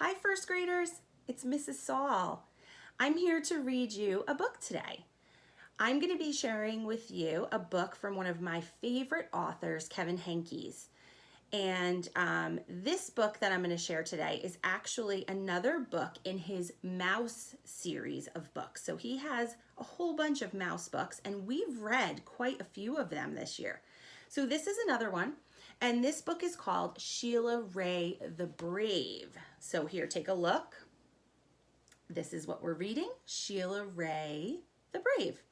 Hi first graders, it's Mrs. Saul. I'm here to read you a book today. I'm going to be sharing with you a book from one of my favorite authors, Kevin Henkes. And this book that I'm going to share today is actually another book in his Mouse series of books. So he has a whole bunch of mouse books, and we've read quite a few of them this year. So this is another one, and this book is called Sheila Ray the Brave. So here, take a look. This is what we're reading, Sheila Ray the Brave.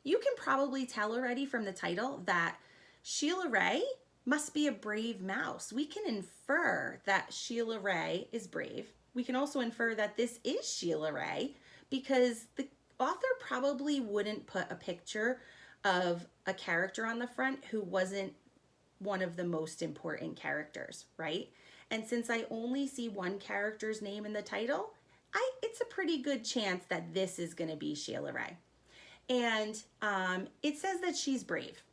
You can probably tell already from the title that Sheila Ray must be a brave mouse. We can infer that Sheila Ray is brave. We can also infer that this is Sheila Ray because the author probably wouldn't put a picture of a character on the front who wasn't one of the most important characters, right? And since I only see one character's name in the title, it's a pretty good chance that this is going to be Sheila Ray. And it says that she's brave.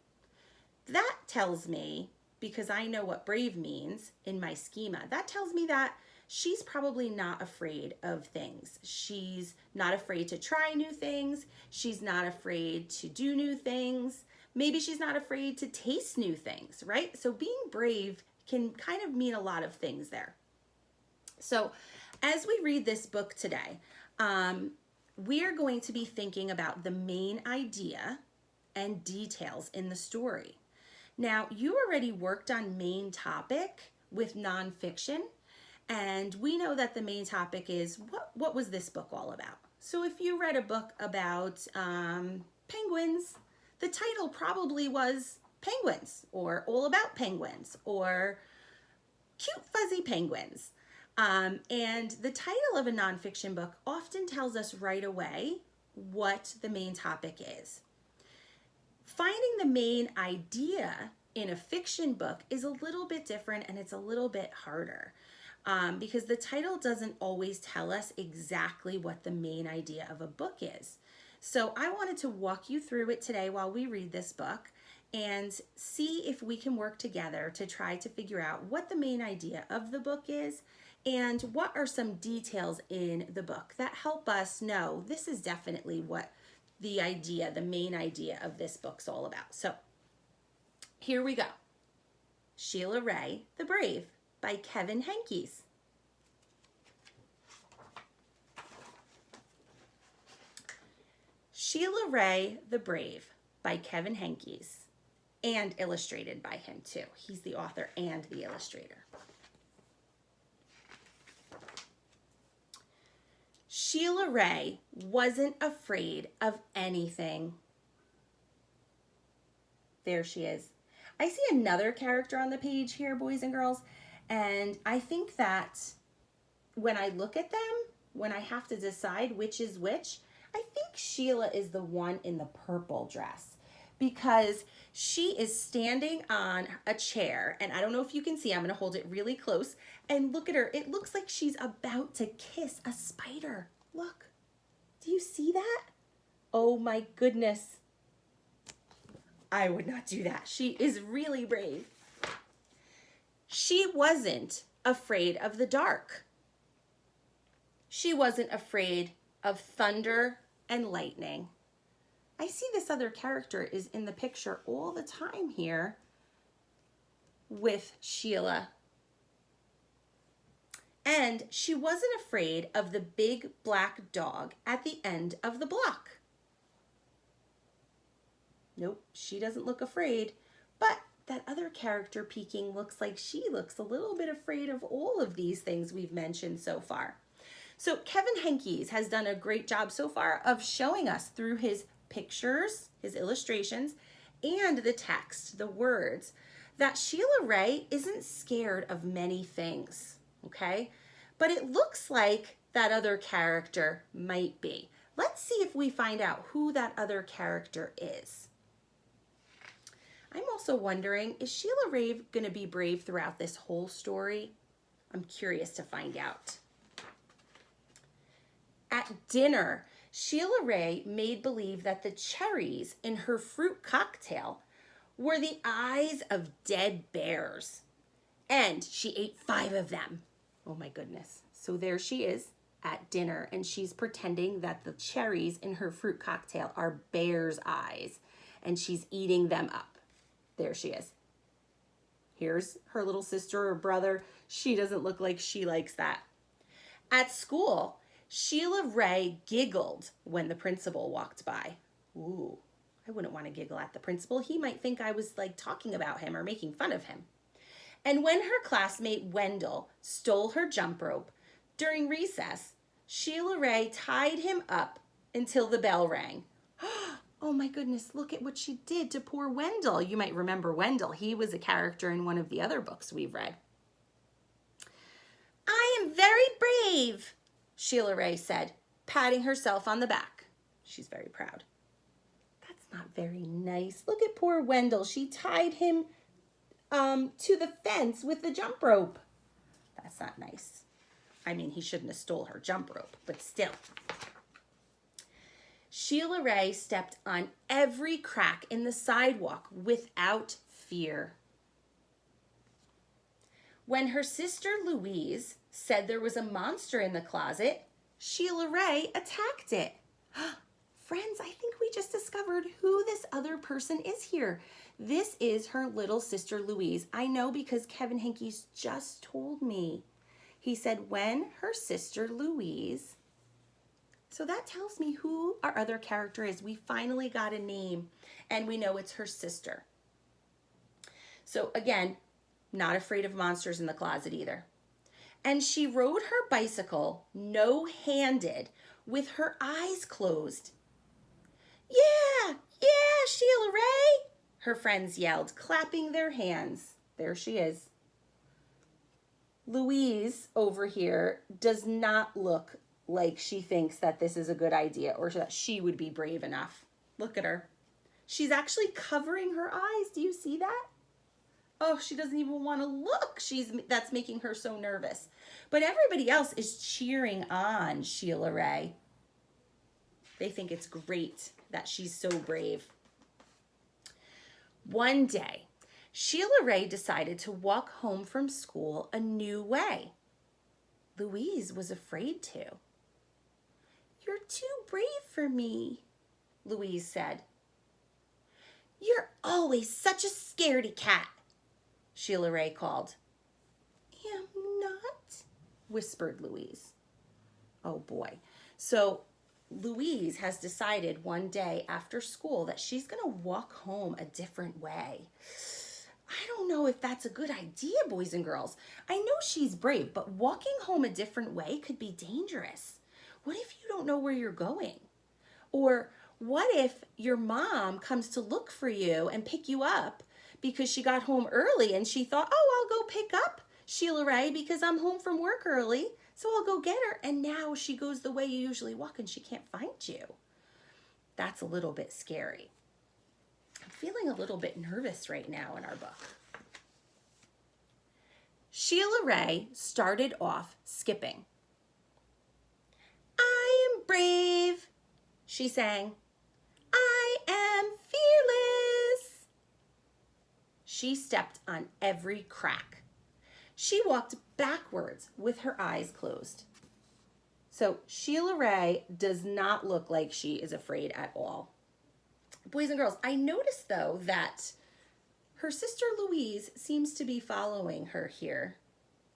That tells me, because I know what brave means in my schema, that tells me that she's probably not afraid of things. She's not afraid to try new things. She's not afraid to do new things. Maybe she's not afraid to taste new things, right? So being brave can kind of mean a lot of things there. So as we read this book today, we are going to be thinking about the main idea and details in the story. Now, you already worked on main topic with nonfiction, and we know that the main topic is what was this book all about? So if you read a book about penguins, the title probably was Penguins, or All About Penguins, or Cute Fuzzy Penguins. And the title of a nonfiction book often tells us right away what the main topic is. Finding the main idea in a fiction book is a little bit different, and it's a little bit harder because the title doesn't always tell us exactly what the main idea of a book is. So I wanted to walk you through it today while we read this book and see if we can work together to try to figure out what the main idea of the book is and what are some details in the book that help us know this is definitely what the main idea of this book's all about. So here we go. Sheila Ray the Brave by Kevin Henkes. Sheila Ray the Brave by Kevin Henkes, and illustrated by him too. He's the author and the illustrator. Sheila Ray wasn't afraid of anything. There she is. I see another character on the page here, boys and girls, and I think that when I look at them, when I have to decide which is which, I think Sheila is the one in the purple dress because she is standing on a chair, and I don't know if you can see, I'm going to hold it really close, and look at her. It looks like she's about to kiss a spider. Look, do you see that? Oh my goodness. I would not do that. She is really brave. She wasn't afraid of the dark. She wasn't afraid of thunder and lightning. I see this other character is in the picture all the time here with Sheila. And she wasn't afraid of the big black dog at the end of the block. Nope, she doesn't look afraid, but that other character peeking looks like she looks a little bit afraid of all of these things we've mentioned so far. So Kevin Henkes has done a great job so far of showing us through his pictures, his illustrations, and the text, the words, that Sheila Ray isn't scared of many things, okay? But it looks like that other character might be. Let's see if we find out who that other character is. I'm also wondering, is Sheila Ray going to be brave throughout this whole story? I'm curious to find out. At dinner, Sheila Ray made believe that the cherries in her fruit cocktail were the eyes of dead bears, and she ate 5 of them. Oh my goodness. So there she is at dinner, and she's pretending that the cherries in her fruit cocktail are bear's eyes, and she's eating them up. There she is. Here's her little sister or brother. She doesn't look like she likes that. At school, Sheila Ray giggled when the principal walked by. Ooh, I wouldn't want to giggle at the principal. He might think I was like talking about him or making fun of him. And when her classmate Wendell stole her jump rope during recess, Sheila Ray tied him up until the bell rang. Oh my goodness, look at what she did to poor Wendell. You might remember Wendell. He was a character in one of the other books we've read. I am very brave, Sheila Ray said, patting herself on the back. She's very proud. That's not very nice. Look at poor Wendell. She tied him to the fence with the jump rope. That's not nice. I mean, he shouldn't have stole her jump rope, but still. Sheila Ray stepped on every crack in the sidewalk without fear. When her sister Louise said there was a monster in the closet, Sheila Ray attacked it. Friends, I think we just discovered who this other person is here. This is her little sister Louise. I know because Kevin Henkes just told me. He said when her sister Louise. So that tells me who our other character is. We finally got a name, and we know it's her sister. So again, not afraid of monsters in the closet either. And she rode her bicycle no-handed with her eyes closed. Yeah, Sheila Ray, her friends yelled, clapping their hands. There she is. Louise over here does not look like she thinks that this is a good idea or that she would be brave enough. Look at her. She's actually covering her eyes. Do you see that? Oh, she doesn't even want to look. That's making her so nervous. But everybody else is cheering on Sheila Ray. They think it's great that she's so brave. One day, Sheila Ray decided to walk home from school a new way. Louise was afraid to. You're too brave for me, Louise said. You're always such a scaredy cat, Sheila Ray called. Am not, whispered Louise. Oh boy. So Louise has decided one day after school that she's going to walk home a different way. I don't know if that's a good idea, boys and girls. I know she's brave, but walking home a different way could be dangerous. What if you don't know where you're going? Or what if your mom comes to look for you and pick you up because she got home early and she thought, oh, I'll go pick up Sheila Ray because I'm home from work early, so I'll go get her. And now she goes the way you usually walk and she can't find you. That's a little bit scary. I'm feeling a little bit nervous right now in our book. Sheila Ray started off skipping. I am brave, she sang. I am fearless. She stepped on every crack. She walked backwards with her eyes closed. So Sheila Ray does not look like she is afraid at all. Boys and girls, I noticed though that her sister Louise seems to be following her here.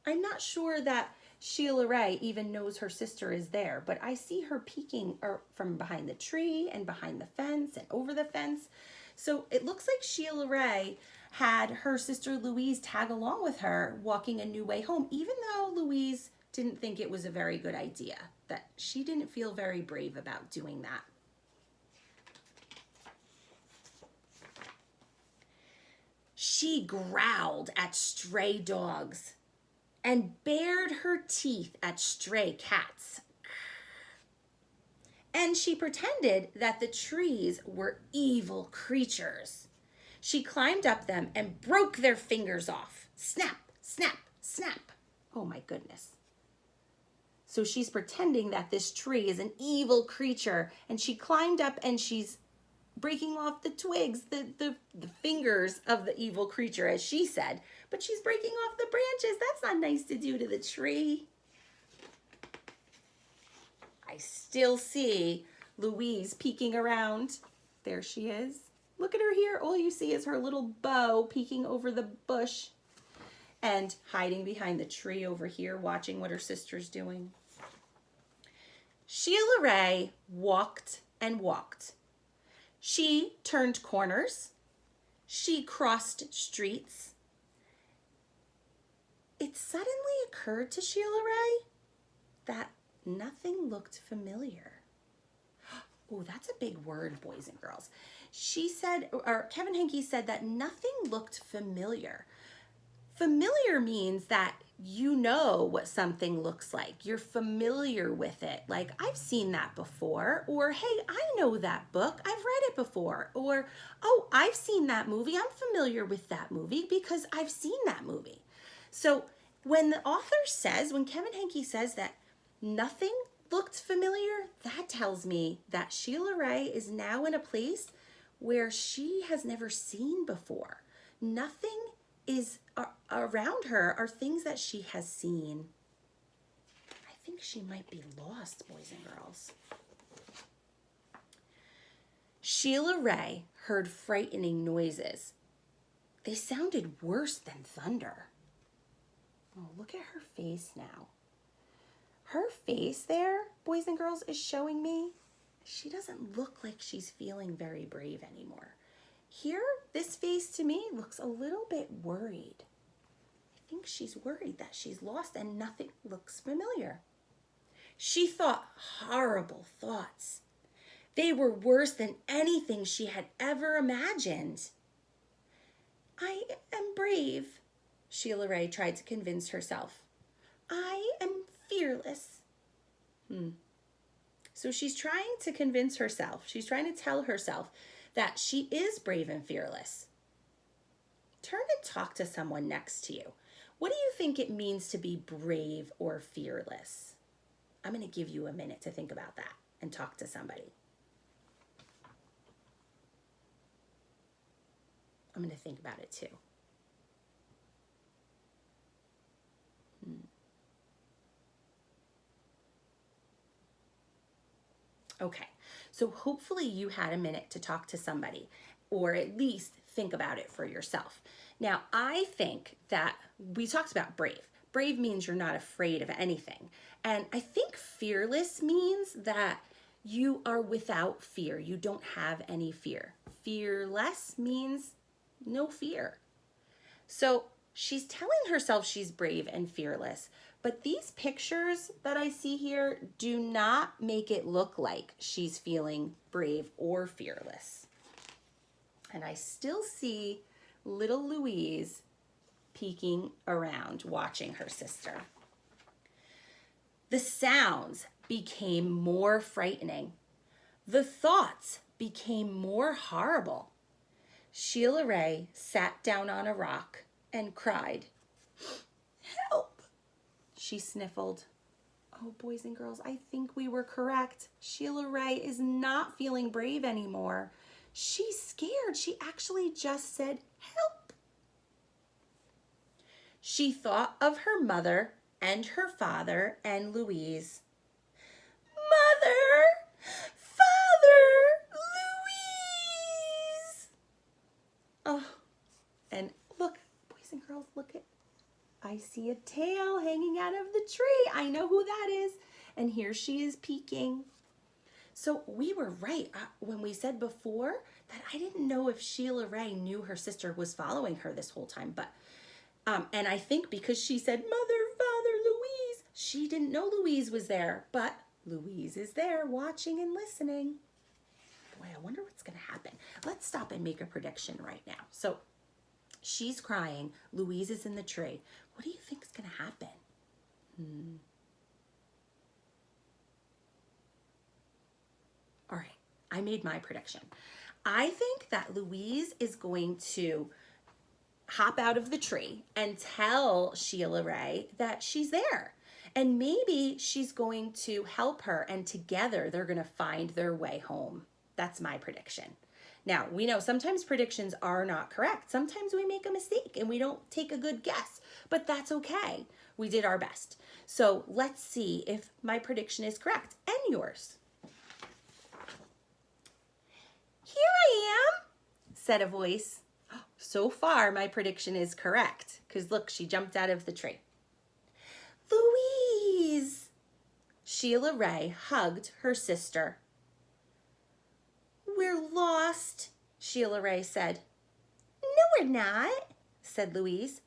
I'm not sure that Sheila Ray even knows her sister is there, but I see her peeking from behind the tree and behind the fence and over the fence. So it looks like Sheila Ray had her sister Louise tag along with her walking a new way home, even though Louise didn't think it was a very good idea, that she didn't feel very brave about doing that. She growled at stray dogs and bared her teeth at stray cats. And she pretended that the trees were evil creatures. She climbed up them and broke their fingers off. Snap, snap, snap. Oh my goodness. So she's pretending that this tree is an evil creature, and she climbed up and she's breaking off the twigs, the fingers of the evil creature, as she said, but she's breaking off the branches. That's not nice to do to the tree. I still see Louise peeking around. There she is. Look at her here. All you see is her little bow peeking over the bush and hiding behind the tree over here, watching what her sister's doing. Sheila Ray walked and walked. She turned corners. She crossed streets. It suddenly occurred to Sheila Ray that nothing looked familiar. Oh, that's a big word, boys and girls. She said, or Kevin Henkes said that nothing looked familiar. Familiar means that you know what something looks like. You're familiar with it. Like, I've seen that before. Or, hey, I know that book. I've read it before. Or, oh, I've seen that movie. I'm familiar with that movie because I've seen that movie. So when the author says, when Kevin Henkes says that nothing looked familiar, that tells me that Sheila Ray is now in a place where she has never seen before. Nothing is around her are things that she has seen. I think she might be lost, boys and girls. Sheila Ray heard frightening noises. They sounded worse than thunder. Oh, look at her face now. Her face there, boys and girls, is showing me she doesn't look like she's feeling very brave anymore. Here, this face to me looks a little bit worried. I think she's worried that she's lost and nothing looks familiar. She thought horrible thoughts. They were worse than anything she had ever imagined. I am brave, Sheila Ray tried to convince herself. I am fearless. So she's trying to convince herself. She's trying to tell herself that she is brave and fearless. Turn and talk to someone next to you. What do you think it means to be brave or fearless? I'm going to give you a minute to think about that and talk to somebody. I'm going to think about it too. Okay, so hopefully you had a minute to talk to somebody or at least think about it for yourself. Now, I think that we talked about brave. Brave means you're not afraid of anything. And I think fearless means that you are without fear. You don't have any fear. Fearless means no fear. So she's telling herself she's brave and fearless, but these pictures that I see here do not make it look like she's feeling brave or fearless. And I still see little Louise peeking around, watching her sister. The sounds became more frightening. The thoughts became more horrible. Sheila Ray sat down on a rock and cried. Help! She sniffled. Oh, boys and girls, I think we were correct. Sheila Ray is not feeling brave anymore. She's scared. She actually just said, help. She thought of her mother and her father and Louise. Mother! Father! Louise! Oh, and look, boys and girls, look at, I see a tail hanging out of the tree. I know who that is. And here she is peeking. So we were right when we said before that I didn't know if Sheila Ray knew her sister was following her this whole time. But, and I think because she said, Mother, Father, Louise, she didn't know Louise was there. But Louise is there watching and listening. Boy, I wonder what's going to happen. Let's stop and make a prediction right now. So she's crying. Louise is in the tree. What do you think is going to happen? All right, I made my prediction. I think that Louise is going to hop out of the tree and tell Sheila Ray that she's there. And maybe she's going to help her, and together they're going to find their way home. That's my prediction. Now, we know sometimes predictions are not correct. Sometimes we make a mistake and we don't take a good guess, but that's okay. We did our best. So let's see if my prediction is correct and yours. Here I am, said a voice. So far, my prediction is correct because look, she jumped out of the tree. Louise! Sheila Ray hugged her sister. We're lost, Sheila Ray said. No, we're not, said Louise.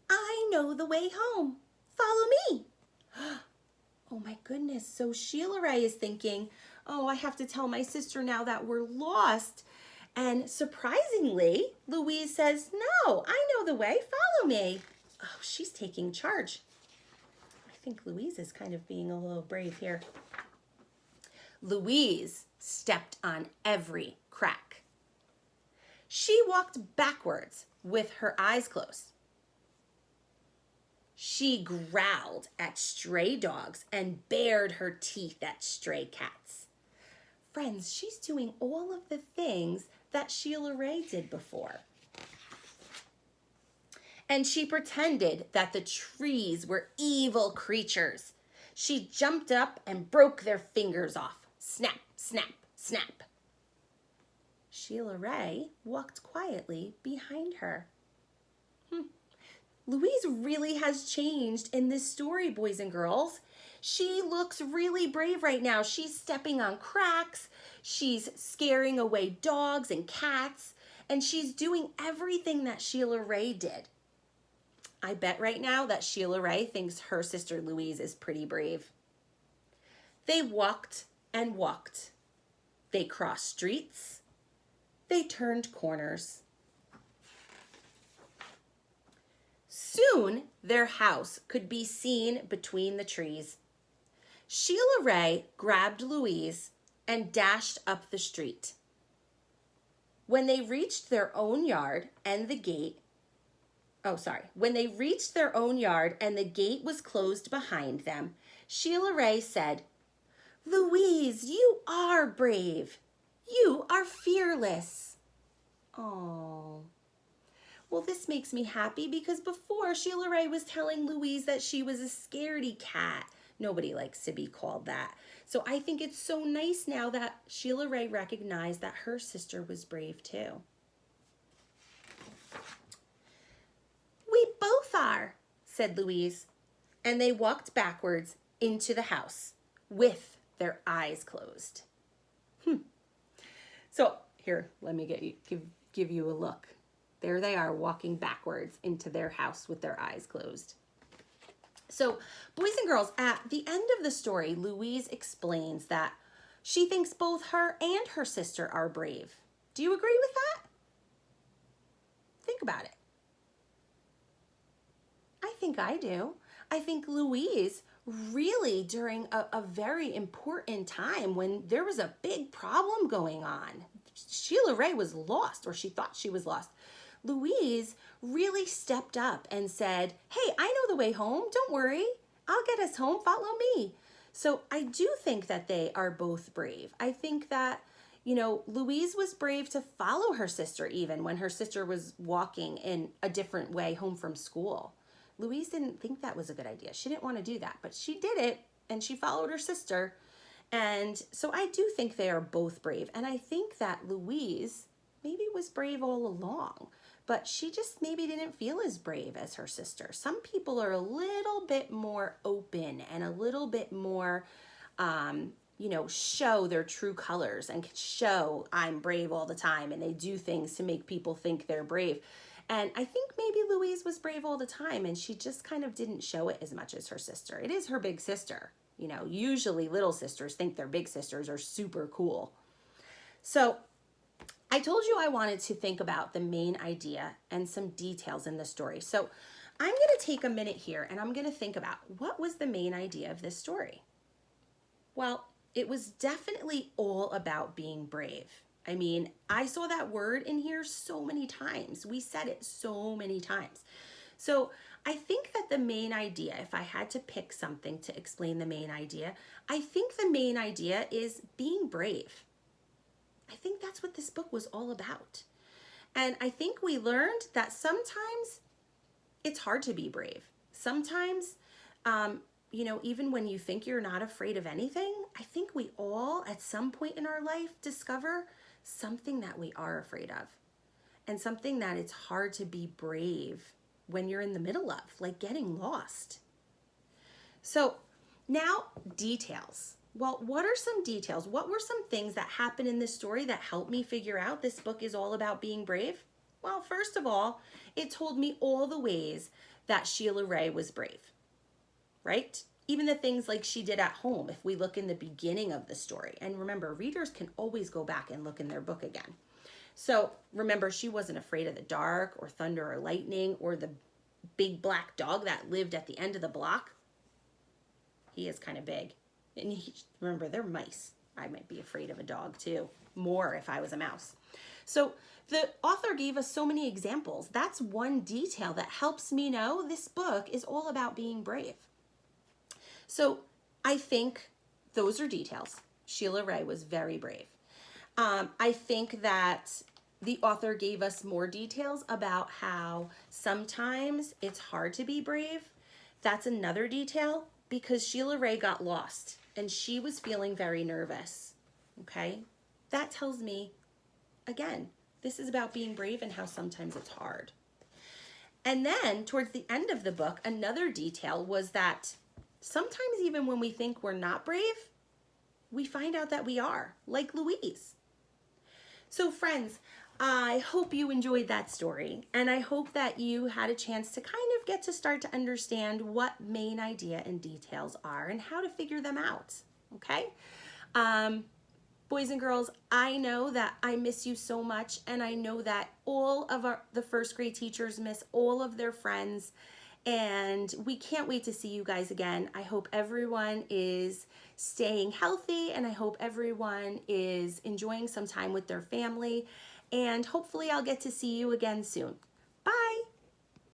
I know the way home. Follow me. Oh my goodness, so Sheila Ray is thinking, oh, I have to tell my sister now that we're lost. And surprisingly, Louise says, no, I know the way, follow me. Oh, she's taking charge. I think Louise is kind of being a little brave here. Louise stepped on every crack. She walked backwards with her eyes closed. She growled at stray dogs and bared her teeth at stray cats. Friends, she's doing all of the things that Sheila Ray did before. And she pretended that the trees were evil creatures. She jumped up and broke their fingers off. Snap, snap, snap. Sheila Ray walked quietly behind her. Louise really has changed in this story, boys and girls. She looks really brave right now. She's stepping on cracks. She's scaring away dogs and cats. And she's doing everything that Sheila Ray did. I bet right now that Sheila Ray thinks her sister Louise is pretty brave. They walked and walked. They crossed streets. They turned corners. Soon, their house could be seen between the trees. Sheila Ray grabbed Louise and dashed up the street. When they reached their own yard and the gate, when they reached their own yard and the gate was closed behind them, Sheila Ray said, Louise, you are brave. You are fearless. Oh. Well, this makes me happy because before Sheila Ray was telling Louise that she was a scaredy cat. Nobody likes to be called that. So I think it's so nice now that Sheila Ray recognized that her sister was brave too. We both are, said Louise, and they walked backwards into the house with their eyes closed. So here, let me give you a look. There they are walking backwards into their house with their eyes closed. So, boys and girls, at the end of the story, Louise explains that she thinks both her and her sister are brave. Do you agree with that? Think about it. I think I do. I think Louise really, during a very important time when there was a big problem going on, Sheila Ray was lost, or she thought she was lost. Louise really stepped up and said, hey, I know the way home. Don't worry. I'll get us home. Follow me. So I do think that they are both brave. I think that, Louise was brave to follow her sister even when her sister was walking in a different way home from school. Louise didn't think that was a good idea. She didn't want to do that, but she did it and she followed her sister. And so I do think they are both brave. And I think that Louise maybe was brave all along, but she just maybe didn't feel as brave as her sister. Some people are a little bit more open and a little bit more, show their true colors and can show I'm brave all the time, and they do things to make people think they're brave. And I think maybe Louise was brave all the time and she just kind of didn't show it as much as her sister. It is her big sister. Usually little sisters think their big sisters are super cool. So I told you I wanted to think about the main idea and some details in the story. So I'm going to take a minute here and I'm going to think about what was the main idea of this story. Well, it was definitely all about being brave. I mean, I saw that word in here so many times. We said it so many times. So I think that the main idea, if I had to pick something to explain the main idea, I think the main idea is being brave. I think that's what this book was all about. And I think we learned that sometimes it's hard to be brave. Sometimes You know, even when you think you're not afraid of anything, I think we all at some point in our life discover something that we are afraid of, and something that it's hard to be brave when you're in the middle of, like getting lost. So now, details. Well, what are some details? What were some things that happened in this story that helped me figure out this book is all about being brave? Well, first of all, it told me all the ways that Sheila Ray was brave, right? Even the things like she did at home, if we look in the beginning of the story. And remember, readers can always go back and look in their book again. So remember, she wasn't afraid of the dark or thunder or lightning or the big black dog that lived at the end of the block. He is kind of big. And remember, they're mice. I might be afraid of a dog too, more if I was a mouse. So the author gave us so many examples. That's one detail that helps me know this book is all about being brave. So I think those are details. Sheila Ray was very brave. I think that the author gave us more details about how sometimes it's hard to be brave. That's another detail, because Sheila Ray got lost and she was feeling very nervous. Okay? That tells me, again, this is about being brave and how sometimes it's hard. And then towards the end of the book, another detail was that sometimes even when we think we're not brave, we find out that we are, like Louise. So friends, I hope you enjoyed that story, and I hope that you had a chance to kind of get to start to understand what main idea and details are and how to figure them out, okay? Boys and girls, I know that I miss you so much, and I know that all of the first grade teachers miss all of their friends, and we can't wait to see you guys again. I hope everyone is staying healthy, and I hope everyone is enjoying some time with their family, and hopefully I'll get to see you again soon.